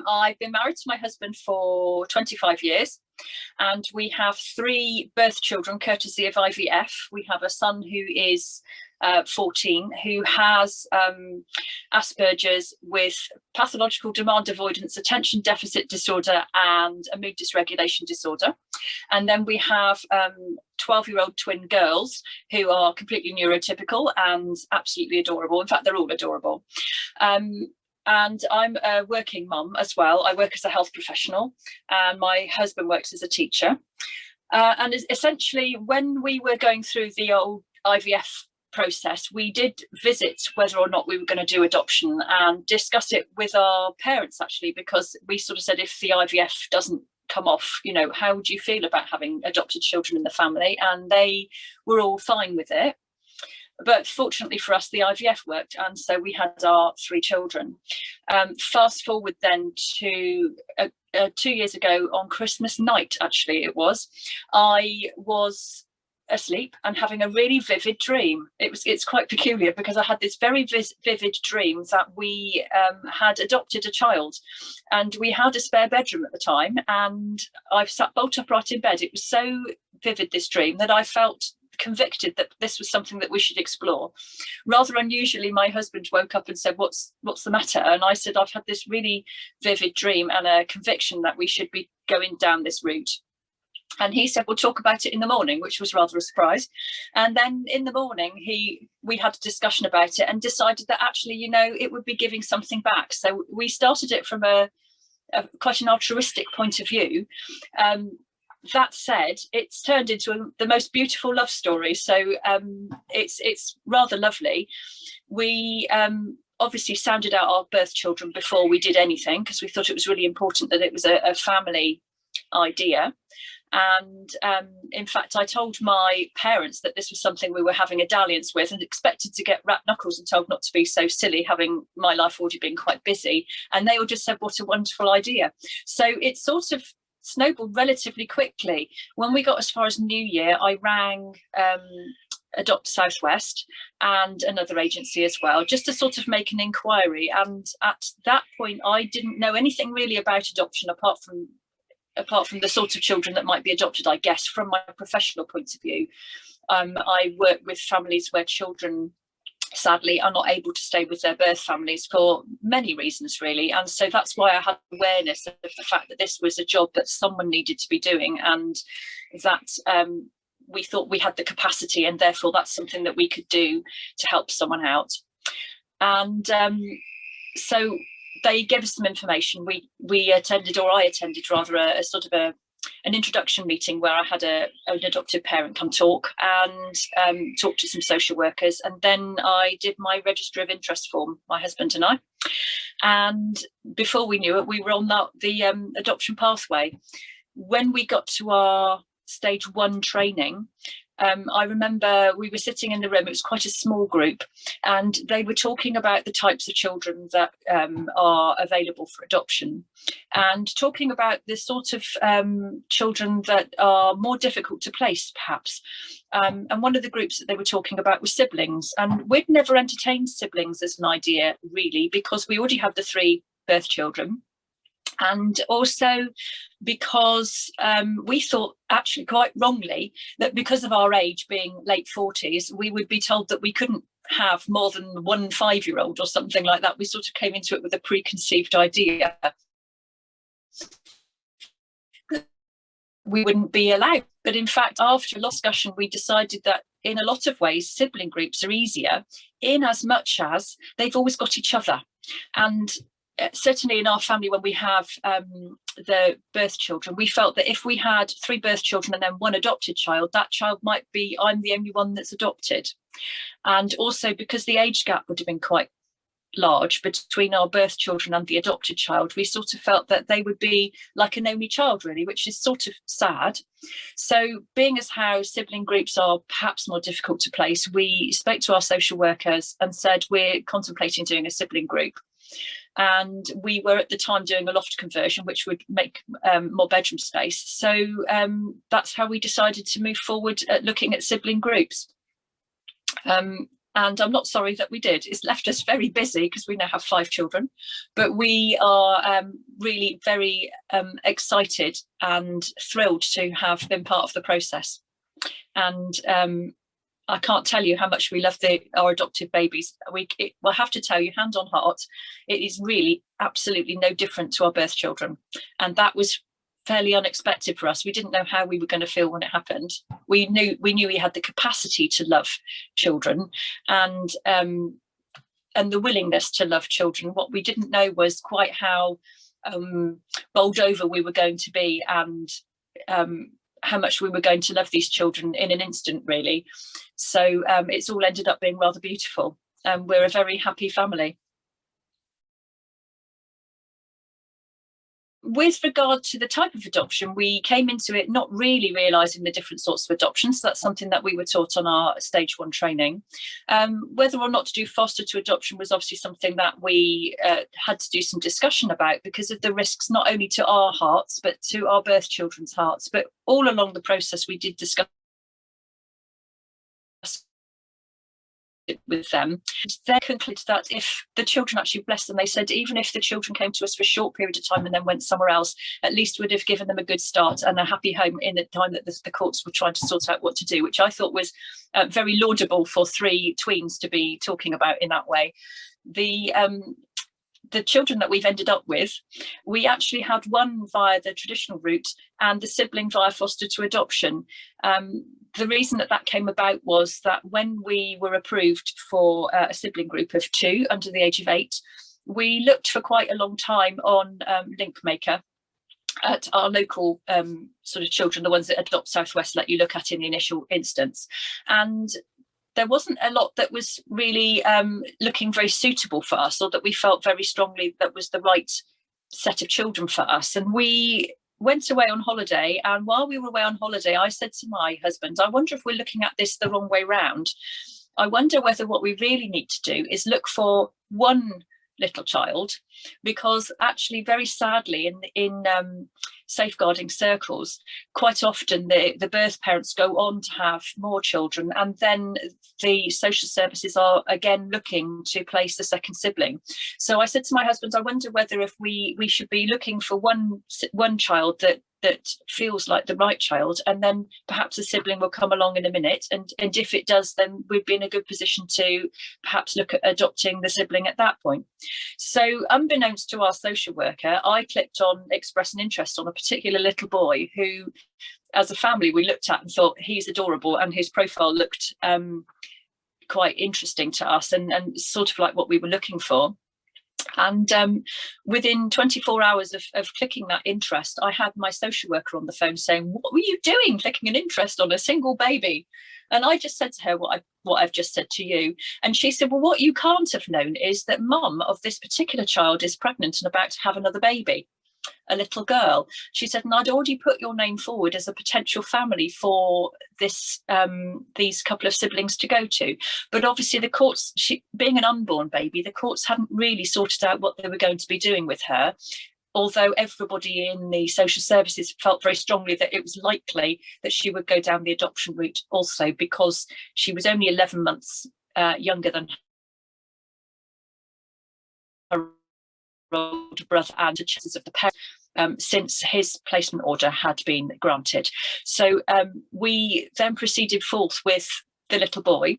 I've been married to my husband for 25 years, and we have 3 birth children courtesy of IVF. We have a son who is 14, who has Asperger's with pathological demand avoidance, attention deficit disorder, and a mood dysregulation disorder. And then we have 12-year-old twin girls who are completely neurotypical and absolutely adorable. In fact, they're all adorable. And I'm a working mum as well. I work as a health professional, and my husband works as a teacher. And essentially, when we were going through the old IVF process, we did visit whether or not we were going to do adoption and discuss it with our parents, actually, because we sort of said, if the IVF doesn't come off, you know, how would you feel about having adopted children in the family? And they were all fine with it. But fortunately for us, the IVF worked, and so we had our 3 children. Fast forward then to 2 years ago, on Christmas night, actually it was, I was asleep and having a really vivid dream. It's quite peculiar, because I had this very vivid dream that we had adopted a child, and we had a spare bedroom at the time, and I sat bolt upright in bed. It was so vivid, this dream, that I felt convicted that this was something that we should explore. Rather unusually, my husband woke up and said, what's the matter? And I said, I've had this really vivid dream and a conviction that we should be going down this route. And he said, we'll talk about it in the morning, which was rather a surprise. And then in the morning, we had a discussion about it and decided that actually, you know, it would be giving something back. So we started it from a quite an altruistic point of view. That said, it's turned into the most beautiful love story. So it's rather lovely. We obviously sounded out our birth children before we did anything, because we thought it was really important that it was a family idea. And in fact, I told my parents that this was something we were having a dalliance with, and expected to get wrapped knuckles and told not to be so silly, having my life already been quite busy. And they all just said, what a wonderful idea. So it sort of snowballed relatively quickly. When we got as far as New Year, I rang Adopt Southwest and another agency as well, just to sort of make an inquiry. And at that point, I didn't know anything really about adoption, apart from the sort of children that might be adopted, I guess, from my professional point of view. I work with families where children, sadly, are not able to stay with their birth families for many reasons, really. And so that's why I had awareness of the fact that this was a job that someone needed to be doing, and that we thought we had the capacity, and therefore that's something that we could do to help someone out. And so they gave us some information. We attended, or I attended rather, a sort of an introduction meeting where I had an adoptive parent come talk, and talk to some social workers. And then I did my register of interest form, my husband and I. And before we knew it, we were on the adoption pathway. When we got to our stage 1 training, I remember we were sitting in the room. It was quite a small group, and they were talking about the types of children that are available for adoption, and talking about the sort of children that are more difficult to place, perhaps. And one of the groups that they were talking about was siblings, and we'd never entertained siblings as an idea, really, because we already had the 3 birth children. And also because we thought, actually quite wrongly, that because of our age being late 40s, we would be told that we couldn't have more than 1 5-year-old or something like that. We sort of came into it with a preconceived idea. We wouldn't be allowed. But in fact, after a lot of discussion, we decided that in a lot of ways, sibling groups are easier, in as much as they've always got each other. And certainly in our family, when we have the birth children, we felt that if we had 3 birth children and then 1 adopted child, that child might be, I'm the only one that's adopted. And also because the age gap would have been quite large between our birth children and the adopted child, we sort of felt that they would be like an only child, really, which is sort of sad. So being as how sibling groups are perhaps more difficult to place, we spoke to our social workers and said, we're contemplating doing a sibling group. And we were at the time doing a loft conversion, which would make more bedroom space. So that's how we decided to move forward at looking at sibling groups. And I'm not sorry that we did. It's left us very busy because we now have 5 children, but we are really very excited and thrilled to have been part of the process. And I can't tell you how much we love our adopted babies. We'll have to tell you, hand on heart, it is really absolutely no different to our birth children. And that was fairly unexpected for us. We didn't know how we were going to feel when it happened. We knew we had the capacity to love children and the willingness to love children. What we didn't know was quite how bowled over we were going to be, and how much we were going to love these children in an instant, really. So it's all ended up being rather beautiful. We're a very happy family. With regard to the type of adoption, we came into it not really realising the different sorts of adoptions. So that's something that we were taught on our stage 1 training. Whether or not to do foster to adoption was obviously something that we had to do some discussion about because of the risks, not only to our hearts, but to our birth children's hearts. But all along the process, we did discuss with them. They concluded that if the children, actually bless them, they said even if the children came to us for a short period of time and then went somewhere else, at least would have given them a good start and a happy home in the time that the courts were trying to sort out what to do, which I thought was very laudable for 3 tweens to be talking about in that way. The children that we've ended up with, we actually had one via the traditional route and the sibling via foster to adoption. The reason that came about was that when we were approved for a sibling group of 2 under the age of 8, we looked for quite a long time on Linkmaker at our local sort of children, the ones that Adopt Southwest let you look at in the initial instance. And there wasn't a lot that was really looking very suitable for us, or that we felt very strongly that was the right set of children for us. And we went away on holiday, and while we were away on holiday, I said to my husband, I wonder if we're looking at this the wrong way round. I wonder whether what we really need to do is look for one little child, because actually, very sadly, in safeguarding circles, quite often the birth parents go on to have more children, and then the social services are again looking to place the second sibling. So I said to my husband, I wonder whether if we should be looking for one child that feels like the right child, and then perhaps a sibling will come along in a minute, and if it does, then we'd be in a good position to perhaps look at adopting the sibling at that point. So unbeknownst to our social worker, I clicked on express an interest on a particular little boy who, as a family, we looked at and thought he's adorable, and his profile looked quite interesting to us and sort of like what we were looking for. And within 24 hours of clicking that interest, I had my social worker on the phone saying, what were you doing clicking an interest on a single baby? And I just said to her what I've just said to you. And she said, well, what you can't have known is that mum of this particular child is pregnant and about to have another baby, a little girl. She said, and I'd already put your name forward as a potential family for this these couple of siblings to go to. But obviously the courts, being an unborn baby, the courts hadn't really sorted out what they were going to be doing with her. Although everybody in the social services felt very strongly that it was likely that she would go down the adoption route also, because she was only 11 months younger than her older brother, and the chances of the parents since his placement order had been granted. So we then proceeded forth with the little boy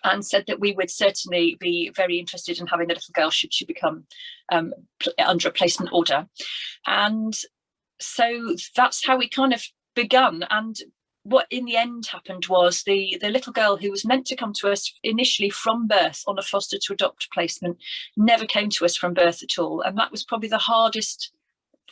and said that we would certainly be very interested in having a little girl should she become under a placement order. And so that's how we kind of begun. And what in the end happened was the little girl who was meant to come to us initially from birth on a foster to adopt placement never came to us from birth at all. And that was probably the hardest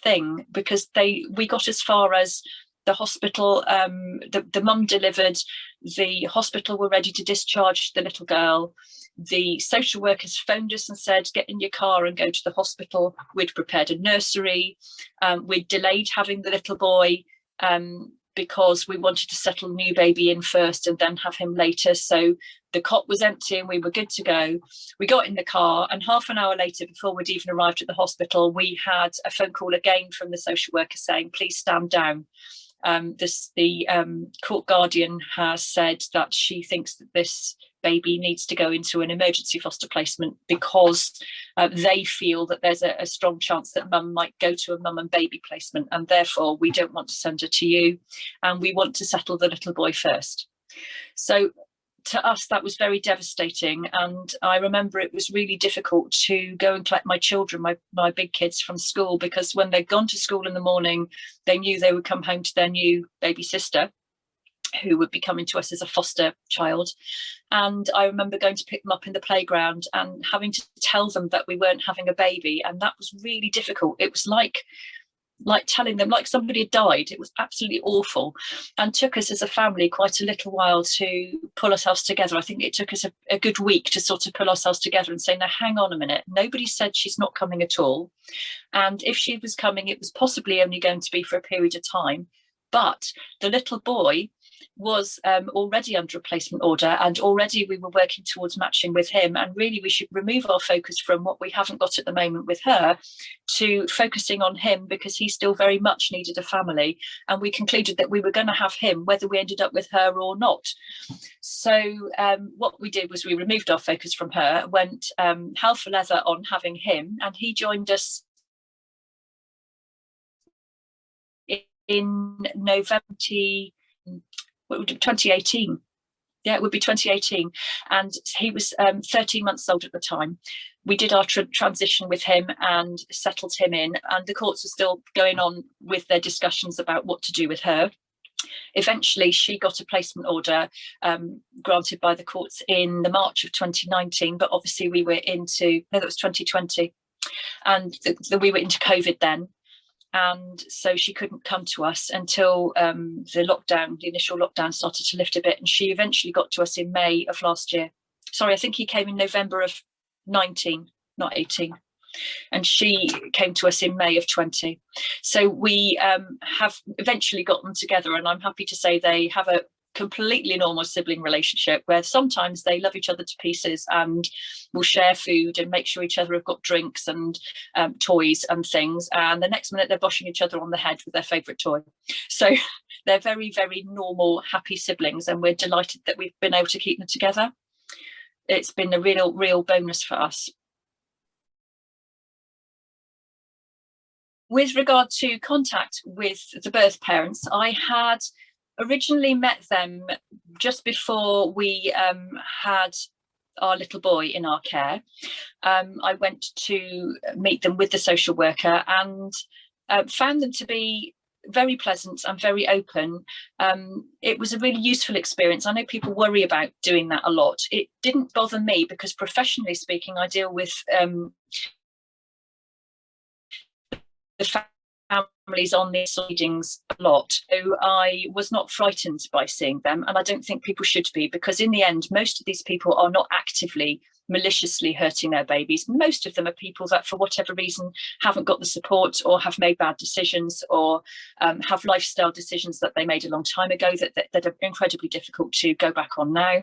thing, because we got as far as the hospital. The mum delivered, the hospital were ready to discharge the little girl. The social workers phoned us and said, get in your car and go to the hospital. We'd prepared a nursery. We'd delayed having the little boy because we wanted to settle new baby in first and then have him later. So the cot was empty and we were good to go. We got in the car, and half an hour later, before we'd even arrived at the hospital, we had a phone call again from the social worker saying, please stand down. The court guardian has said that she thinks that this baby needs to go into an emergency foster placement because they feel that there's a strong chance that mum might go to a mum and baby placement, and therefore we don't want to send her to you, and we want to settle the little boy first. So to us, that was very devastating. And I remember it was really difficult to go and collect my children, my big kids, from school, because when they'd gone to school in the morning, they knew they would come home to their new baby sister, who would be coming to us as a foster child. And I remember going to pick them up in the playground and having to tell them that we weren't having a baby. And that was really difficult. It was like telling them like somebody had died. It was absolutely awful, and took us as a family quite a little while to pull ourselves together. I think it took us a good week to sort of pull ourselves together and say, now hang on a minute, nobody said she's not coming at all, and if she was coming, it was possibly only going to be for a period of time. But the little boy was already under a placement order, and already we were working towards matching with him, and really we should remove our focus from what we haven't got at the moment with her to focusing on him, because he still very much needed a family, and we concluded that we were going to have him whether we ended up with her or not. So what we did was we removed our focus from her, went hell for leather on having him, and he joined us in November 2018. Yeah, it would be 2018. And he was 13 months old at the time. We did our transition with him and settled him in, and the courts were still going on with their discussions about what to do with her. Eventually, she got a placement order granted by the courts in the March of 2019, but obviously we were into, no, that was 2020, and we were into COVID then. And so she couldn't come to us until the initial lockdown started to lift a bit, and she eventually got to us in May of last year. Sorry, I think he came in November of 19, not 18. And she came to us in May of 20. So we have eventually got them together, and I'm happy to say they have a completely normal sibling relationship where sometimes they love each other to pieces and will share food and make sure each other have got drinks and toys and things, and the next minute they're boshing each other on the head with their favourite toy. So they're very, very normal, happy siblings, and we're delighted that we've been able to keep them together. It's been a real bonus for us. With regard to contact with the birth parents, I had originally met them just before we had our little boy in our care. I went to meet them with the social worker and found them to be very pleasant and very open. It was a really useful experience. I know people worry about doing that a lot. It didn't bother me because professionally speaking, I deal with the families on these proceedings a lot. So I was not frightened by seeing them, and I don't think people should be, because in the end, most of these people are not actively, maliciously hurting their babies. Most of them are people that for whatever reason haven't got the support, or have made bad decisions, or have lifestyle decisions that they made a long time ago that are incredibly difficult to go back on now.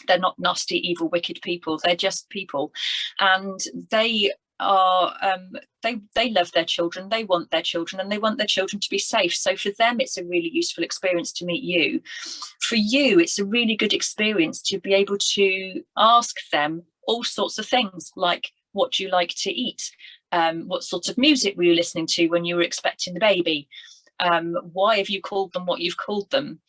They're not nasty, evil, wicked people. They're just people, and they are they love their children, they want their children, and they want their children to be safe. So for them, it's a really useful experience to meet you. For you, it's a really good experience to be able to ask them all sorts of things, like what do you like to eat, what sort of music were you listening to when you were expecting the baby, why have you called them what you've called them,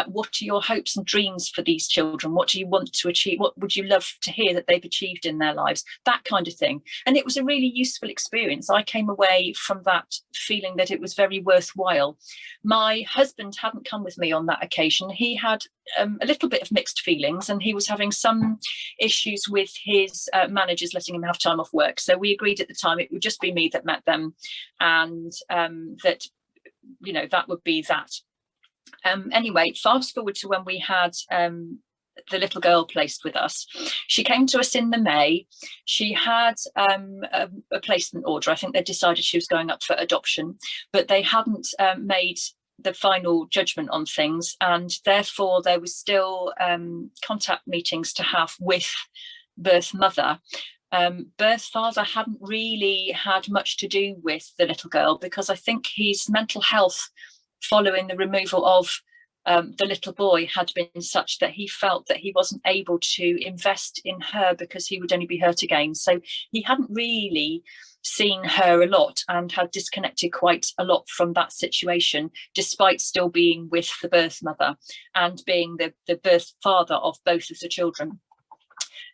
what are your hopes and dreams for these children, what do you want to achieve, what would you love to hear that they've achieved in their lives, that kind of thing. And it was a really useful experience. I came away from that feeling that it was very worthwhile. My husband hadn't come with me on that occasion. He had a little bit of mixed feelings, and he was having some issues with his managers letting him have time off work. So we agreed at the time it would just be me that met them, and that, you know, that would be that. Anyway, fast forward to when we had the little girl placed with us. She came to us in the May. She had a placement order. I think they decided she was going up for adoption, but they hadn't made the final judgment on things, and therefore there was still contact meetings to have with birth mother. Birth father hadn't really had much to do with the little girl, because I think his mental health following the removal of the little boy had been such that he felt that he wasn't able to invest in her because he would only be hurt again. So he hadn't really seen her a lot and had disconnected quite a lot from that situation, despite still being with the birth mother and being the birth father of both of the children.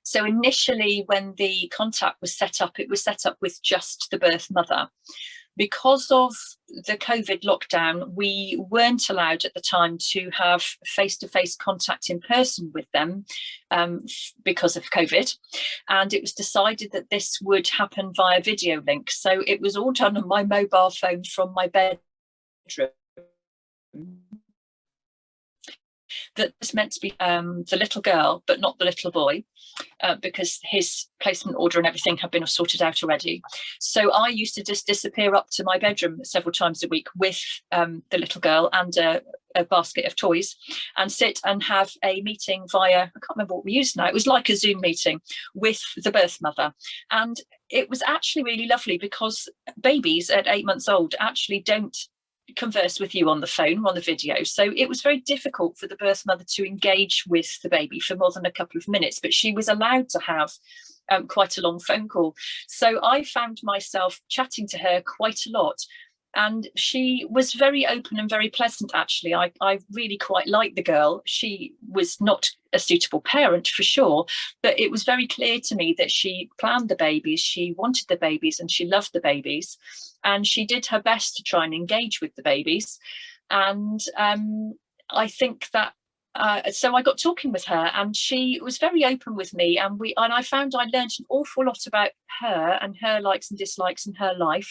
So initially, when the contact was set up, it was set up with just the birth mother. Because of the COVID lockdown, we weren't allowed at the time to have face-to-face contact in person with them because of COVID. And it was decided that this would happen via video link. So it was all done on my mobile phone from my bedroom. That was meant to be the little girl, but not the little boy, because his placement order and everything had been sorted out already. So I used to just disappear up to my bedroom several times a week with the little girl and a basket of toys, and sit and have a meeting via, I can't remember what we used now, it was like a Zoom meeting with the birth mother. And it was actually really lovely, because babies at 8 months old actually don't converse with you on the phone or on the video. So it was very difficult for the birth mother to engage with the baby for more than a couple of minutes, but she was allowed to have quite a long phone call. So I found myself chatting to her quite a lot. And she was very open and very pleasant, actually. I really quite liked the girl. She was not a suitable parent for sure, but it was very clear to me that she planned the babies, she wanted the babies, and she loved the babies. And she did her best to try and engage with the babies. And I think that so I got talking with her, and she was very open with me, and I found I learned an awful lot about her and her likes and dislikes in her life.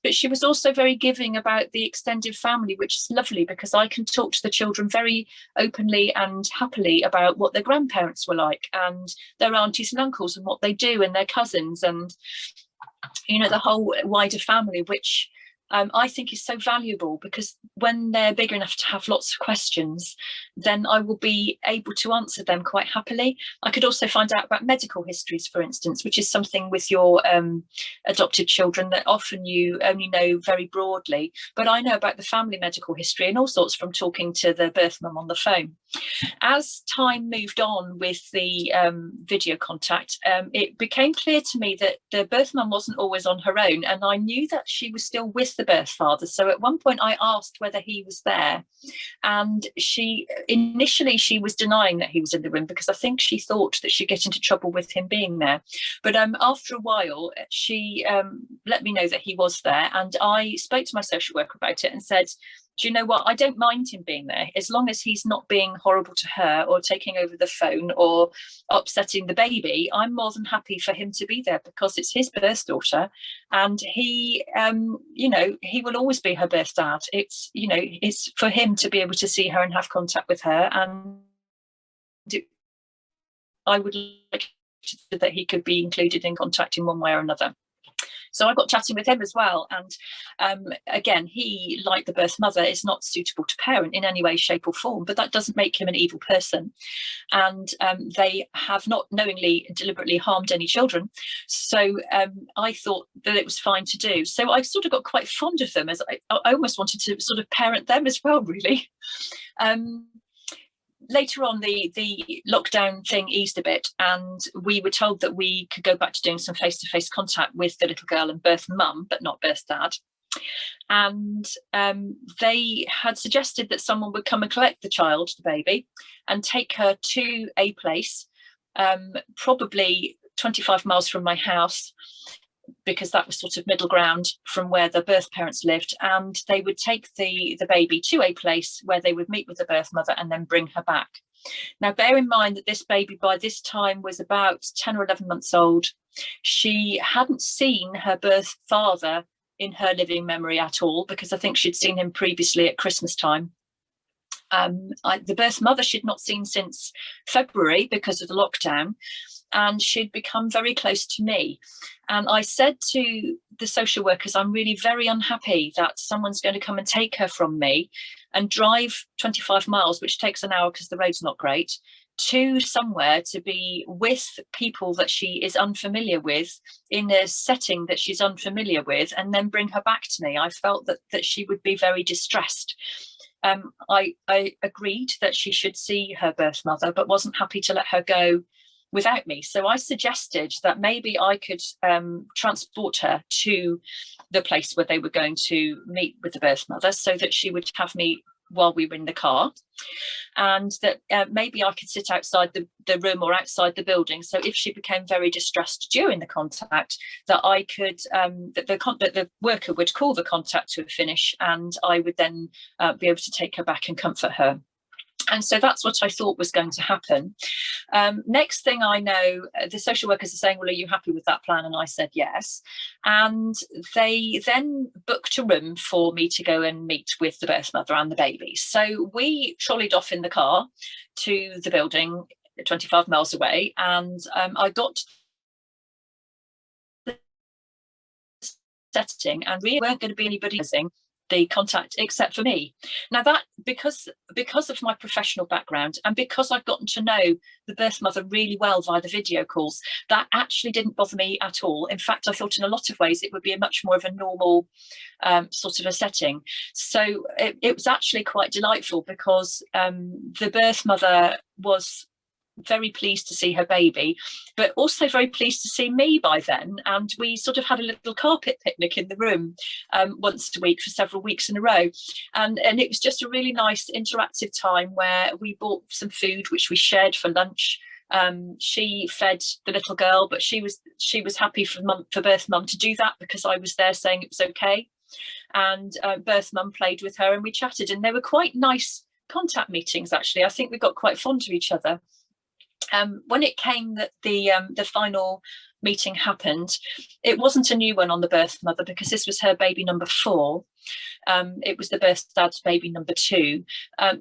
But she was also very giving about the extended family, which is lovely, because I can talk to the children very openly and happily about what their grandparents were like, and their aunties and uncles, and what they do, and their cousins, and the whole wider family, which I think is so valuable, because when they're big enough to have lots of questions, then I will be able to answer them quite happily. I could also find out about medical histories, for instance, which is something with your adopted children that often you only know very broadly. But I know about the family medical history and all sorts from talking to the birth mum on the phone. As time moved on with the video contact, it became clear to me that the birth mum wasn't always on her own, and I knew that she was still with the birth father. So at one point I asked whether he was there, and initially she was denying that he was in the room, because I think she thought that she'd get into trouble with him being there. But after a while she let me know that he was there, and I spoke to my social worker about it and said, do you know what, I don't mind him being there, as long as he's not being horrible to her or taking over the phone or upsetting the baby. I'm more than happy for him to be there, because it's his birth daughter, and he he will always be her birth dad. It's for him to be able to see her and have contact with her, and I would like that he could be included in contact in one way or another. So I got chatting with him as well. And again, he, like the birth mother, is not suitable to parent in any way, shape or form, but that doesn't make him an evil person. And they have not knowingly and deliberately harmed any children. So I thought that it was fine to do. So I sort of got quite fond of them, as I almost wanted to sort of parent them as well, really. Later on, the lockdown thing eased a bit, and we were told that we could go back to doing some face-to-face contact with the little girl and birth mum, but not birth dad. And they had suggested that someone would come and collect the child, the baby, and take her to a place, probably 25 miles from my house, because that was sort of middle ground from where the birth parents lived, and they would take the baby to a place where they would meet with the birth mother and then bring her back. Now, bear in mind that this baby by this time was about 10 or 11 months old. She hadn't seen her birth father in her living memory at all, because I think she'd seen him previously at Christmas time. The birth mother she'd not seen since February because of the lockdown, and she'd become very close to me. And I said to the social workers, I'm really very unhappy that someone's going to come and take her from me and drive 25 miles, which takes an hour because the road's not great, to somewhere to be with people that she is unfamiliar with, in a setting that she's unfamiliar with, and then bring her back to me. I felt that she would be very distressed. I agreed that she should see her birth mother, but wasn't happy to let her go without me. So I suggested that maybe I could transport her to the place where they were going to meet with the birth mother, so that she would have me while we were in the car, and that maybe I could sit outside the room or outside the building. So if she became very distressed during the contact, that I could, that the worker would call the contact to a finish, and I would then be able to take her back and comfort her. And so that's what I thought was going to happen. Next thing I know, the social workers are saying, well, are you happy with that plan? And I said yes. And they then booked a room for me to go and meet with the birth mother and the baby. So we trolleyed off in the car to the building 25 miles away, and I got the setting, and really weren't going to be anybody using the contact except for me. Now that, because of my professional background, and because I've gotten to know the birth mother really well via the video calls, that actually didn't bother me at all. In fact, I thought in a lot of ways it would be a much more of a normal sort of a setting. So it was actually quite delightful, because the birth mother was very pleased to see her baby, but also very pleased to see me by then. And we sort of had a little carpet picnic in the room once a week for several weeks in a row. And it was just a really nice interactive time where we bought some food, which we shared for lunch. She fed the little girl, but she was happy for birth mum to do that, because I was there saying it was okay. And birth mum played with her and we chatted, and they were quite nice contact meetings, actually. I think we got quite fond of each other. When it came that the final meeting happened, it wasn't a new one on the birth mother, because this was her baby number 4. It was the birth dad's baby number 2.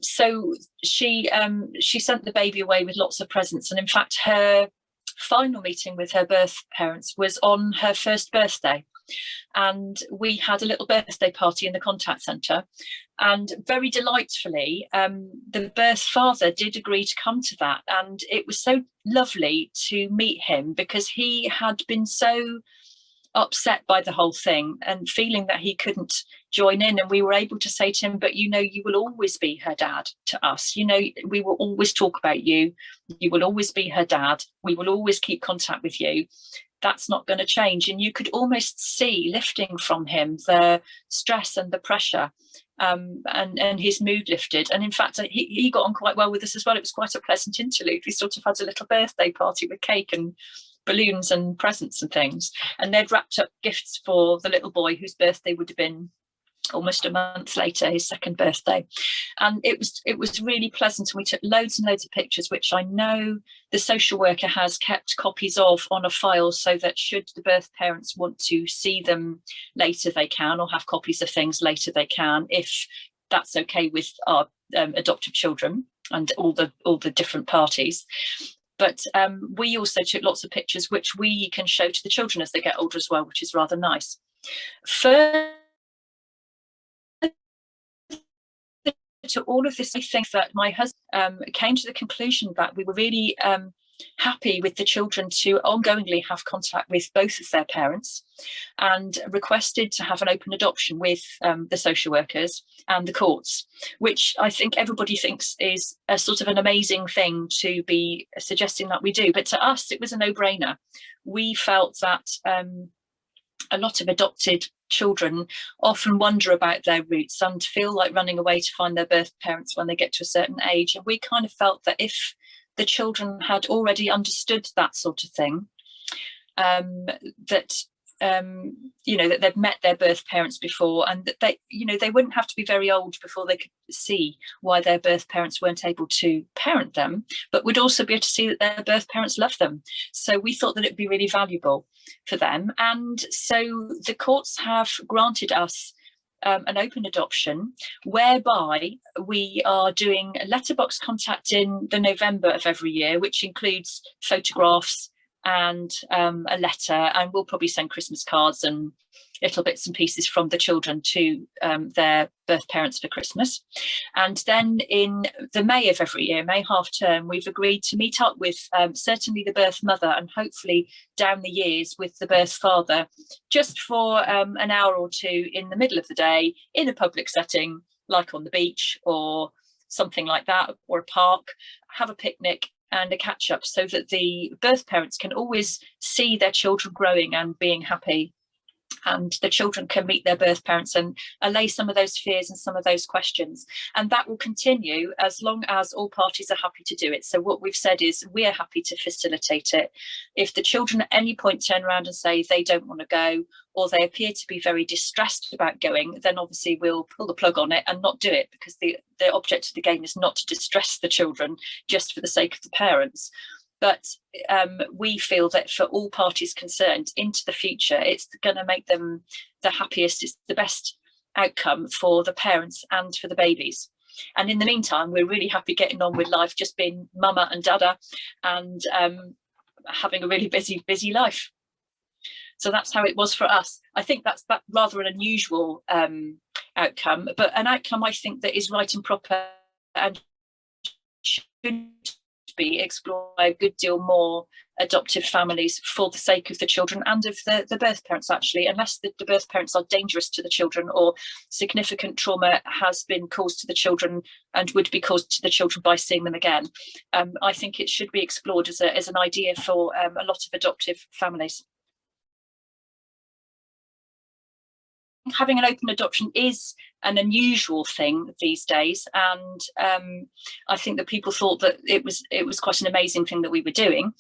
So she sent the baby away with lots of presents, and in fact her final meeting with her birth parents was on her first birthday. And we had a little birthday party in the contact centre, and very delightfully the birth father did agree to come to that, and it was so lovely to meet him, because he had been so upset by the whole thing and feeling that he couldn't join in, and we were able to say to him, but you know, you will always be her dad to us, you know, we will always talk about you, you will always be her dad, we will always keep contact with you, that's not going to change. And you could almost see lifting from him the stress and the pressure, and his mood lifted. And in fact, he got on quite well with us as well. It was quite a pleasant interlude. We sort of had a little birthday party with cake and balloons and presents and things, and they'd wrapped up gifts for the little boy, whose birthday would have been almost a month later, his second birthday. And it was really pleasant, and we took loads and loads of pictures, which I know the social worker has kept copies of on a file, so that should the birth parents want to see them later, they can, or have copies of things later, they can, if that's okay with our adoptive children and all the different parties. But we also took lots of pictures which we can show to the children as they get older as well, which is rather nice. To all of this, I think that my husband came to the conclusion that we were really happy with the children to ongoingly have contact with both of their parents, and requested to have an open adoption with the social workers and the courts, which I think everybody thinks is a sort of an amazing thing to be suggesting that we do. But to us, it was a no-brainer. We felt that a lot of adopted children often wonder about their roots and feel like running away to find their birth parents when they get to a certain age. And we kind of felt that if the children had already understood that sort of thing, that you know, that they've met their birth parents before, and that they, you know, they wouldn't have to be very old before they could see why their birth parents weren't able to parent them, but would also be able to see that their birth parents love them. So we thought that it'd be really valuable for them. And so the courts have granted us an open adoption, whereby we are doing a letterbox contact in the November of every year, which includes photographs and a letter, and we'll probably send Christmas cards and little bits and pieces from the children to their birth parents for Christmas. And then in the May of every year, May half term, we've agreed to meet up with certainly the birth mother, and hopefully down the years with the birth father, just for an hour or two in the middle of the day in a public setting, like on the beach or something like that, or a park, have a picnic and a catch up, so that the birth parents can always see their children growing and being happy, and the children can meet their birth parents and allay some of those fears and some of those questions. And that will continue as long as all parties are happy to do it. So what we've said is we're happy to facilitate it. If the children at any point turn around and say they don't want to go, or they appear to be very distressed about going, then obviously we'll pull the plug on it and not do it, because the object of the game is not to distress the children just for the sake of the parents. But we feel that for all parties concerned into the future, it's going to make them the happiest, it's the best outcome for the parents and for the babies. And in the meantime, we're really happy getting on with life, just being mama and dada, and having a really busy life. So that's how it was for us. I think that's rather an unusual outcome, but an outcome I think that is right and proper and should be explored by a good deal more adoptive families for the sake of the children and of the birth parents, actually, unless the birth parents are dangerous to the children or significant trauma has been caused to the children and would be caused to the children by seeing them again. I think it should be explored as an idea for a lot of adoptive families. Having an open adoption is an unusual thing these days, and I think that people thought that it was quite an amazing thing that we were doing,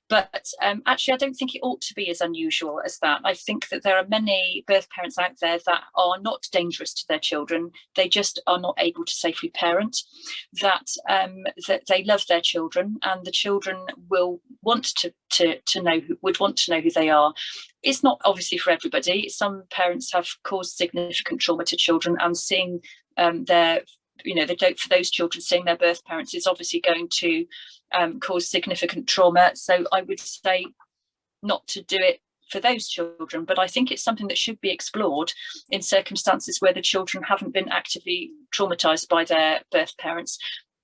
but actually I don't think it ought to be as unusual as that. I think that there are many birth parents out there that are not dangerous to their children, they just are not able to safely parent, that they love their children, and the children will want to know who they are. It's not obviously for everybody. Some parents have caused significant trauma to children, and seeing for those children, seeing their birth parents is obviously going to cause significant trauma. So I would say not to do it for those children, but I think it's something that should be explored in circumstances where the children haven't been actively traumatized by their birth parents,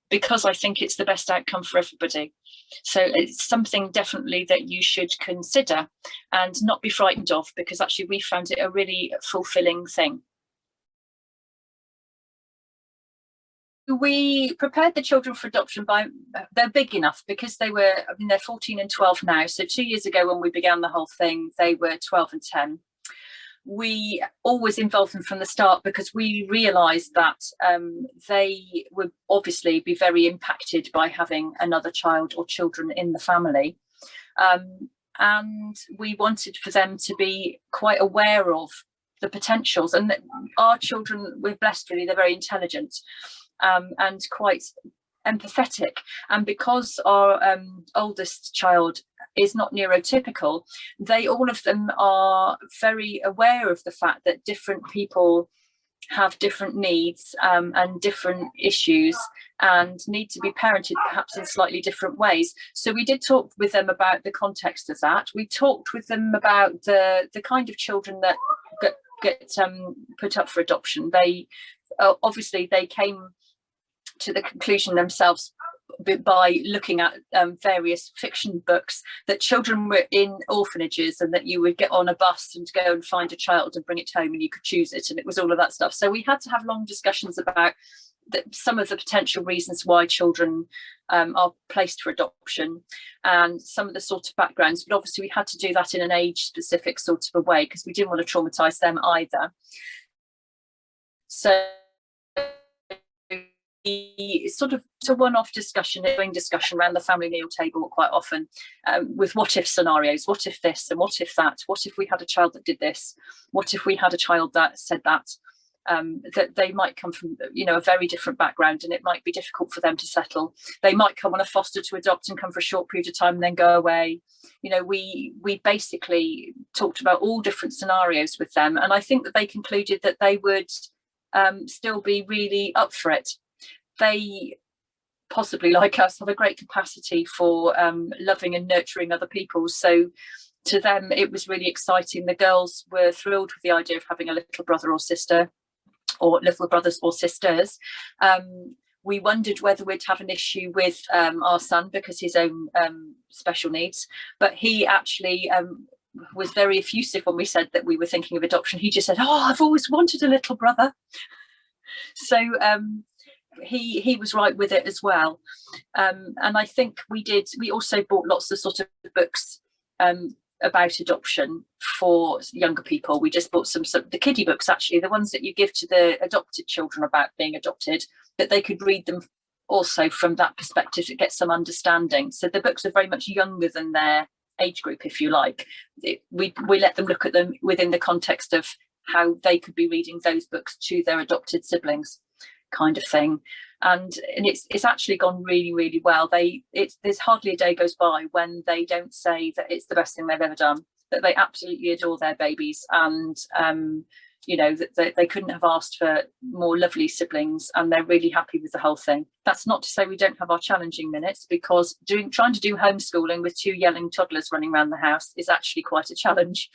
because I think it's the best outcome for everybody. So it's something definitely that you should consider and not be frightened of, because actually we found it a really fulfilling thing. We prepared the children for adoption they're big enough, because they're 14 and 12 now. So 2 years ago when we began the whole thing, they were 12 and 10. We always involved them from the start, because we realised that they would obviously be very impacted by having another child or children in the family. And we wanted for them to be quite aware of the potentials. And our children, we're blessed really, they're very intelligent and quite empathetic. And because our oldest child is not neurotypical, all of them are very aware of the fact that different people have different needs and different issues and need to be parented perhaps in slightly different ways. So we did talk with them about the context of that. We talked with them about the kind of children that get put up for adoption. They obviously they came to the conclusion themselves by looking at various fiction books that children were in orphanages, and that you would get on a bus and go and find a child and bring it home and you could choose it, and it was all of that stuff. So we had to have long discussions about some of the potential reasons why children are placed for adoption and some of the sort of backgrounds, but obviously we had to do that in an age specific sort of a way, because we didn't want to traumatize them either. So sort of a one-off discussion around the family meal table quite often, with what if scenarios. What if this and what if that? What if we had a child that did this? What if we had a child that said that? That they might come from a very different background, and it might be difficult for them to settle. They might come on a foster to adopt and come for a short period of time and then go away. We basically talked about all different scenarios with them, and I think that they concluded that they would still be really up for it. They, possibly like us, have a great capacity for loving and nurturing other people. So to them, it was really exciting. The girls were thrilled with the idea of having a little brother or sister, or little brothers or sisters. We wondered whether we'd have an issue with our son because his own special needs, but he actually was very effusive when we said that we were thinking of adoption. He just said, "Oh, I've always wanted a little brother." So he was right with it as well. And I think we also bought lots of sort of books about adoption for younger people. We just bought some the kiddie books, actually, the ones that you give to the adopted children about being adopted, that they could read them also from that perspective to get some understanding. So the books are very much younger than their age group, if you like. We let them look at them within the context of how they could be reading those books to their adopted siblings, kind of thing. And it's actually gone really, really well. There's hardly a day goes by when they don't say that it's the best thing they've ever done, that they absolutely adore their babies, and that they couldn't have asked for more lovely siblings, and they're really happy with the whole thing. That's not to say we don't have our challenging minutes, because trying to do homeschooling with 2 yelling toddlers running around the house is actually quite a challenge.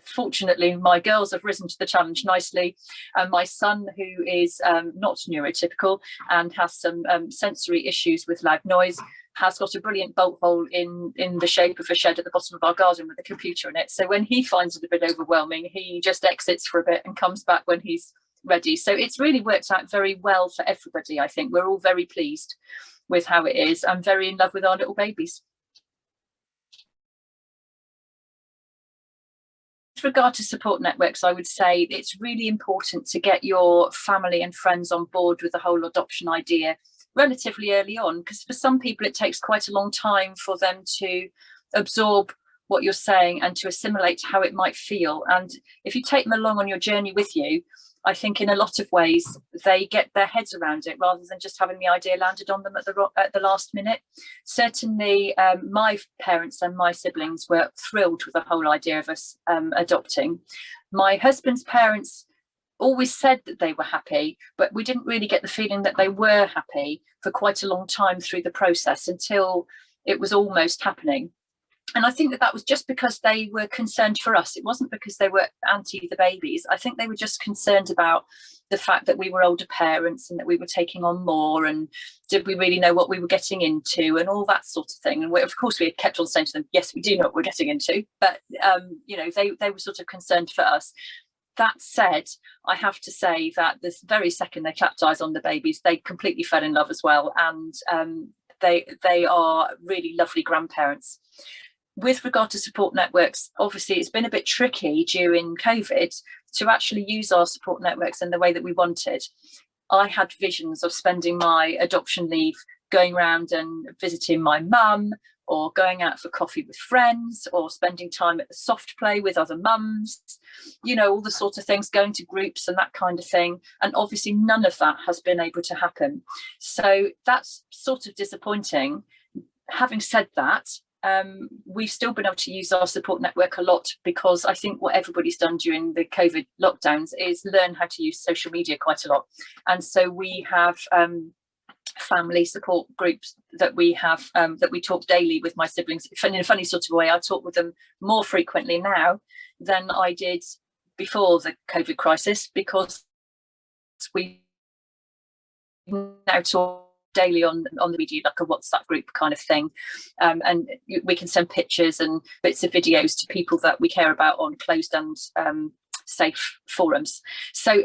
Fortunately, my girls have risen to the challenge nicely, and my son, who is not neurotypical and has some sensory issues with loud noise, has got a brilliant bolt hole in the shape of a shed at the bottom of our garden with a computer in it. So when he finds it a bit overwhelming, he just exits for a bit and comes back when he's ready. So it's really worked out very well for everybody. I think we're all very pleased with how it is. I'm very in love with our little babies. With regard to support networks, I would say it's really important to get your family and friends on board with the whole adoption idea relatively early on, because for some people it takes quite a long time for them to absorb what you're saying and to assimilate how it might feel. And if you take them along on your journey with you, I think in a lot of ways they get their heads around it, rather than just having the idea landed on them at the last minute. Certainly my parents and my siblings were thrilled with the whole idea of us adopting. My husband's parents always said that they were happy, but we didn't really get the feeling that they were happy for quite a long time through the process, until it was almost happening. And I think that was just because they were concerned for us. It wasn't because they were anti the babies. I think they were just concerned about the fact that we were older parents and that we were taking on more, and did we really know what we were getting into, and all that sort of thing. And of course we had kept on saying to them, yes, we do know what we're getting into, but they were sort of concerned for us. That said, I have to say that this very second they clapped eyes on the babies, they completely fell in love as well, and they are really lovely grandparents. With regard to support networks, obviously it's been a bit tricky during COVID to actually use our support networks in the way that we wanted. I had visions of spending my adoption leave going around and visiting my mum, or going out for coffee with friends, or spending time at the soft play with other mums, all the sort of things, going to groups and that kind of thing. And obviously none of that has been able to happen. So that's sort of disappointing. Having said that, we've still been able to use our support network a lot, because I think what everybody's done during the COVID lockdowns is learn how to use social media quite a lot. And so we have family support groups that we have, that we talk daily with my siblings. In a funny sort of way, I talk with them more frequently now than I did before the COVID crisis, because we now talk daily on the media, like a WhatsApp group kind of thing, and we can send pictures and bits of videos to people that we care about on closed and safe forums. So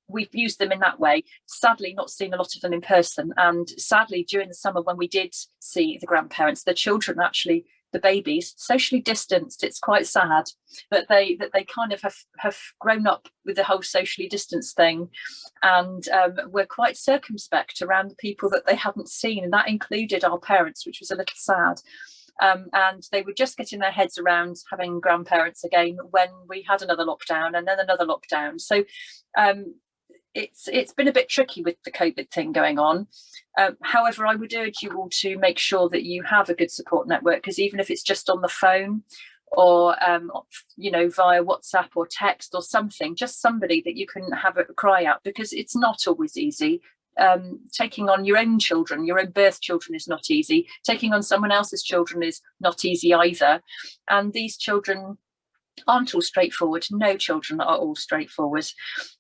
we've used them in that way. Sadly, not seen a lot of them in person, and sadly during the summer when we did see the grandparents, the children actually, the babies, socially distanced. It's quite sad that they kind of have grown up with the whole socially distanced thing, and were quite circumspect around the people that they hadn't seen, and that included our parents, which was a little sad. And they were just getting their heads around having grandparents again when we had another lockdown and then another lockdown. So it's been a bit tricky with the COVID thing going on. However, I would urge you all to make sure that you have a good support network, because even if it's just on the phone, or via WhatsApp or text or something, just somebody that you can have a cry out, because it's not always easy. Taking on your own children, your own birth children, is not easy. Taking on someone else's children is not easy either. And these children aren't all straightforward. No children are all straightforward.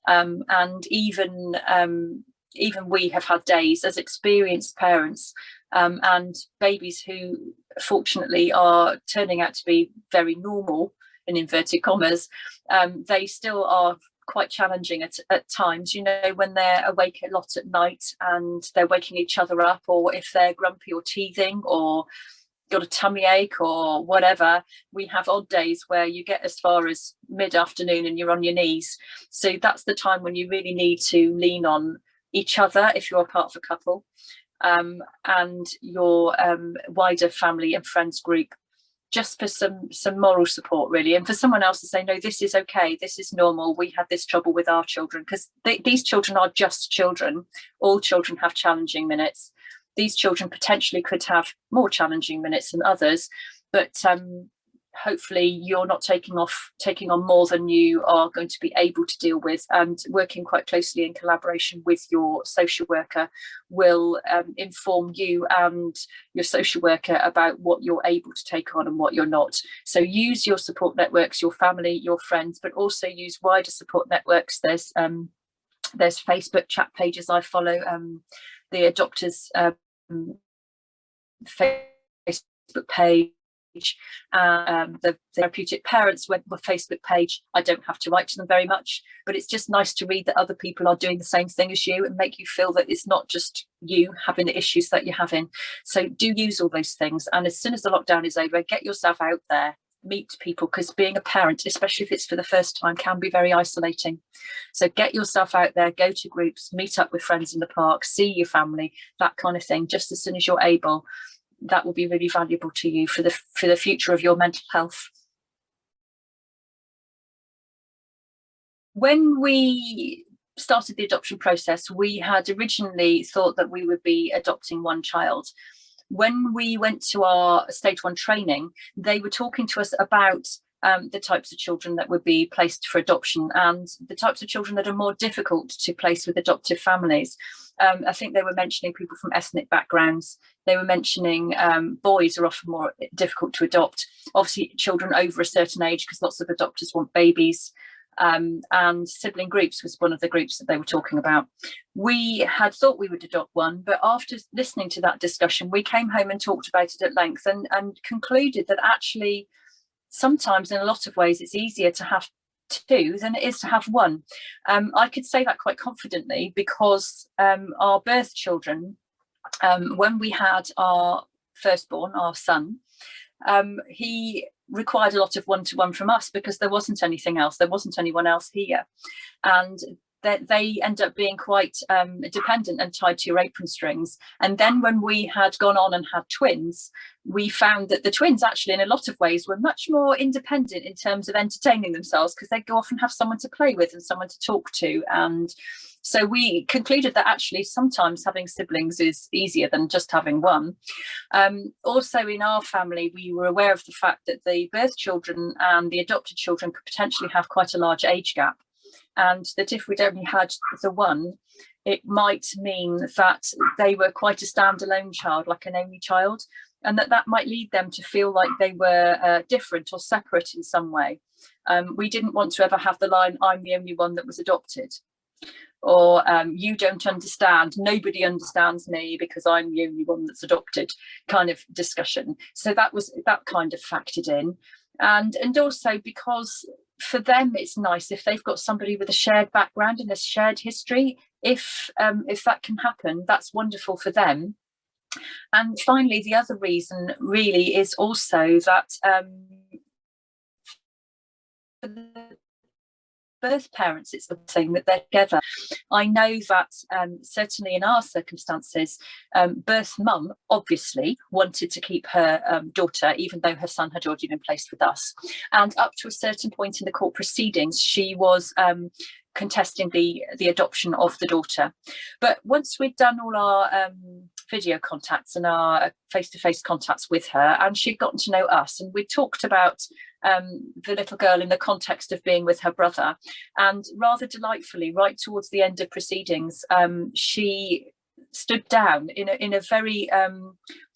And even we have had days as experienced parents, and babies who fortunately are turning out to be very normal, in inverted commas, they still are quite challenging at times, you know, when they're awake a lot at night and they're waking each other up, or if they're grumpy or teething or got a tummy ache or whatever. We have odd days where you get as far as mid-afternoon and you're on your knees. So that's the time when you really need to lean on each other if you're part of a couple, and your wider family and friends group, just for some moral support, really, and for someone else to say, no, this is okay, this is normal, we had this trouble with our children, because these children are just children. All children have challenging minutes. These children potentially could have more challenging minutes than others, but hopefully you're not taking on more than you are going to be able to deal with, and working quite closely in collaboration with your social worker will inform you and your social worker about what you're able to take on and what you're not. So use your support networks, your family, your friends, but also use wider support networks. There's Facebook chat pages I follow, the Adopters Facebook page, the Therapeutic Parents Facebook page. I don't have to write to them very much, but it's just nice to read that other people are doing the same thing as you and make you feel that it's not just you having the issues that you're having. So do use all those things, and as soon as the lockdown is over, get yourself out there, meet people, because being a parent, especially if it's for the first time, can be very isolating. So get yourself out there, go to groups, meet up with friends in the park, see your family, that kind of thing, just as soon as you're able. That will be really valuable to you for the future of your mental health. When we started the adoption process, we had originally thought that we would be adopting one child. When we went to our stage 1 training, they were talking to us about the types of children that would be placed for adoption and the types of children that are more difficult to place with adoptive families. I think they were mentioning people from ethnic backgrounds. They were mentioning boys are often more difficult to adopt. Obviously, children over a certain age, because lots of adopters want babies. And sibling groups was one of the groups that they were talking about. We had thought we would adopt one, but after listening to that discussion, we came home and talked about it at length and concluded that actually sometimes in a lot of ways it's easier to have two than it is to have one. I could say that quite confidently because our birth children, when we had our firstborn, our son, he required a lot of one-to-one from us because there wasn't anything else, there wasn't anyone else here, and they end up being quite dependent and tied to your apron strings. And then when we had gone on and had twins, we found that the twins actually in a lot of ways were much more independent in terms of entertaining themselves, because they go off and have someone to play with and someone to talk to. And so we concluded that actually sometimes having siblings is easier than just having one. Also in our family, we were aware of the fact that the birth children and the adopted children could potentially have quite a large age gap, and that if we'd only had the one, it might mean that they were quite a standalone child, like an only child, and that might lead them to feel like they were different or separate in some way. We didn't want to ever have the line, I'm the only one that was adopted, or you don't understand, nobody understands me because I'm the only one that's adopted kind of discussion. So that kind of factored in. And also because for them it's nice if they've got somebody with a shared background and a shared history. If that can happen, that's wonderful for them. And finally, the other reason really is also that for the birth parents, it's the thing that they're together. I know that certainly in our circumstances, birth mum obviously wanted to keep her daughter, even though her son had already been placed with us. And up to a certain point in the court proceedings, she was contesting the adoption of the daughter. But once we'd done all our video contacts and our face-to-face contacts with her, and she'd gotten to know us, and we talked about the little girl in the context of being with her brother, and rather delightfully, right towards the end of proceedings, she stood down in a very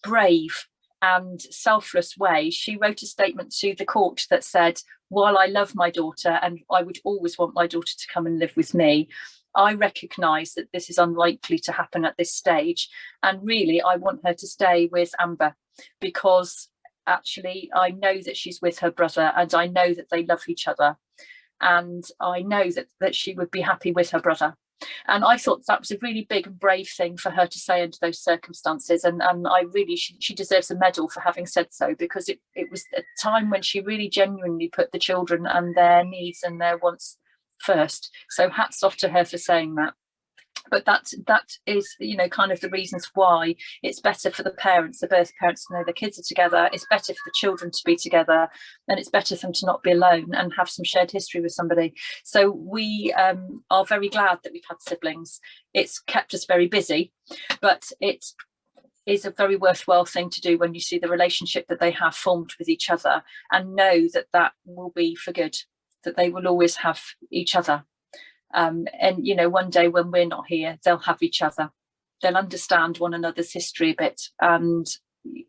brave and selfless way. She wrote a statement to the court that said, while I love my daughter and I would always want my daughter to come and live with me, I recognise that this is unlikely to happen at this stage, and really I want her to stay with Amber, because actually I know that she's with her brother and I know that they love each other. and I know that she would be happy with her brother. And I thought that was a really big and brave thing for her to say under those circumstances. And I really, she deserves a medal for having said so, because it was a time when she really genuinely put the children and their needs and their wants first. So hats off to her for saying that. But that is, you know, kind of the reasons why it's better for the parents, the birth parents, to know their kids are together. It's better for the children to be together, and it's better for them to not be alone and have some shared history with somebody. So we are very glad that we've had siblings. It's kept us very busy, but it is a very worthwhile thing to do when you see the relationship that they have formed with each other, and know that that will be for good, that they will always have each other. And, you know, one day when we're not here, they'll have each other. They'll understand one another's history a bit, and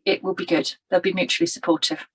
it will be good. They'll be mutually supportive.